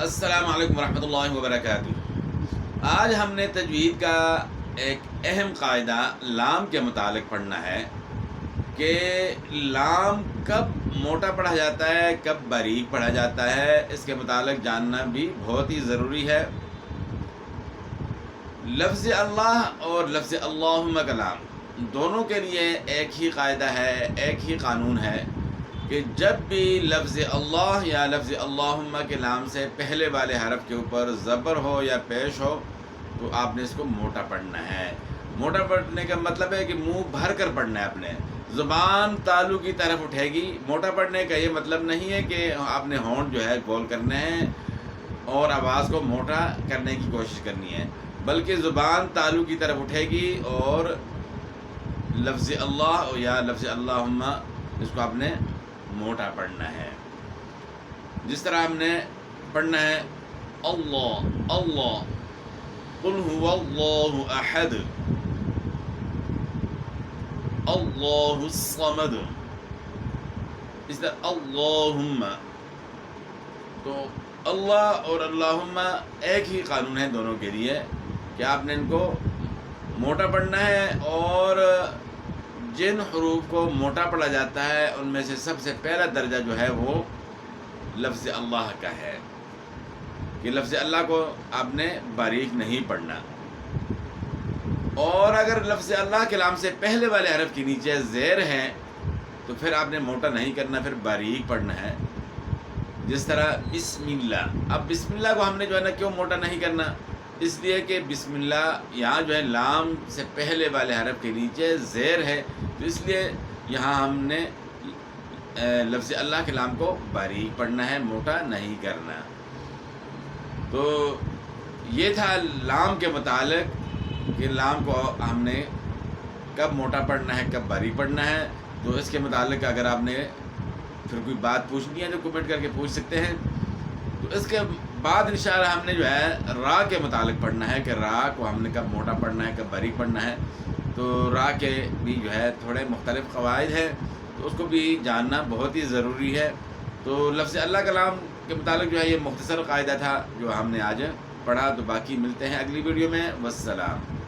السلام علیکم ورحمۃ اللہ وبرکاتہ۔ آج ہم نے تجوید کا ایک اہم قاعدہ لام کے متعلق پڑھنا ہے کہ لام کب موٹا پڑھا جاتا ہے، کب باریک پڑھا جاتا ہے، اس کے متعلق جاننا بھی بہت ہی ضروری ہے۔ لفظ اللہ اور لفظ اللہم کا لام دونوں کے لیے ایک ہی قاعدہ ہے، ایک ہی قانون ہے کہ جب بھی لفظ اللہ یا لفظ اللہم کے لام سے پہلے والے حرف کے اوپر زبر ہو یا پیش ہو تو آپ نے اس کو موٹا پڑھنا ہے۔ موٹا پڑھنے کا مطلب ہے کہ منہ بھر کر پڑھنا ہے، اپنے زبان تالو کی طرف اٹھے گی۔ موٹا پڑھنے کا یہ مطلب نہیں ہے کہ آپ نے ہونٹ جو ہے گول کرنے ہیں اور آواز کو موٹا کرنے کی کوشش کرنی ہے، بلکہ زبان تالو کی طرف اٹھے گی اور لفظ اللہ یا لفظ اللہم اس کو آپ نے موٹا پڑھنا ہے۔ جس طرح ہم نے پڑھنا ہے اللہ اللہ، قل هو اللہ احد، اللہ الصمد، اس طرح اللہم۔ تو اللہ اور اللہم ایک ہی قانون ہے دونوں کے لیے کہ آپ نے ان کو موٹا پڑھنا ہے، اور جن حروف کو موٹا پڑھا جاتا ہے ان میں سے سب سے پہلا درجہ جو ہے وہ لفظ اللہ کا ہے کہ لفظ اللہ کو آپ نے باریک نہیں پڑھنا، اور اگر لفظ اللہ کے لام سے پہلے والے حرف کے نیچے زیر ہے تو پھر آپ نے موٹا نہیں کرنا، پھر باریک پڑھنا ہے۔ جس طرح بسم اللہ، اب بسم اللہ کو ہم نے جو ہے نا کیوں موٹا نہیں کرنا؟ اس لیے کہ بسم اللہ یہاں جو ہے لام سے پہلے والے حرف کے نیچے زیر ہے، تو اس لیے یہاں ہم نے لفظ اللہ کے لام کو باریک پڑھنا ہے، موٹا نہیں کرنا۔ تو یہ تھا لام کے متعلق کہ لام کو ہم نے کب موٹا پڑھنا ہے، کب باریک پڑھنا ہے۔ تو اس کے متعلق اگر آپ نے پھر کوئی بات پوچھنی ہے تو کمنٹ کر کے پوچھ سکتے ہیں۔ تو اس کے بعد انشاءاللہ ہم نے جو ہے را کے متعلق پڑھنا ہے کہ را کو ہم نے کب موٹا پڑھنا ہے، کب باریک پڑھنا ہے۔ تو را کے بھی جو ہے تھوڑے مختلف قواعد ہیں، تو اس کو بھی جاننا بہت ہی ضروری ہے۔ تو لفظ اللہ کلام کے متعلق جو ہے یہ مختصر قاعدہ تھا جو ہم نے آج پڑھا۔ تو باقی ملتے ہیں اگلی ویڈیو میں۔ والسلام۔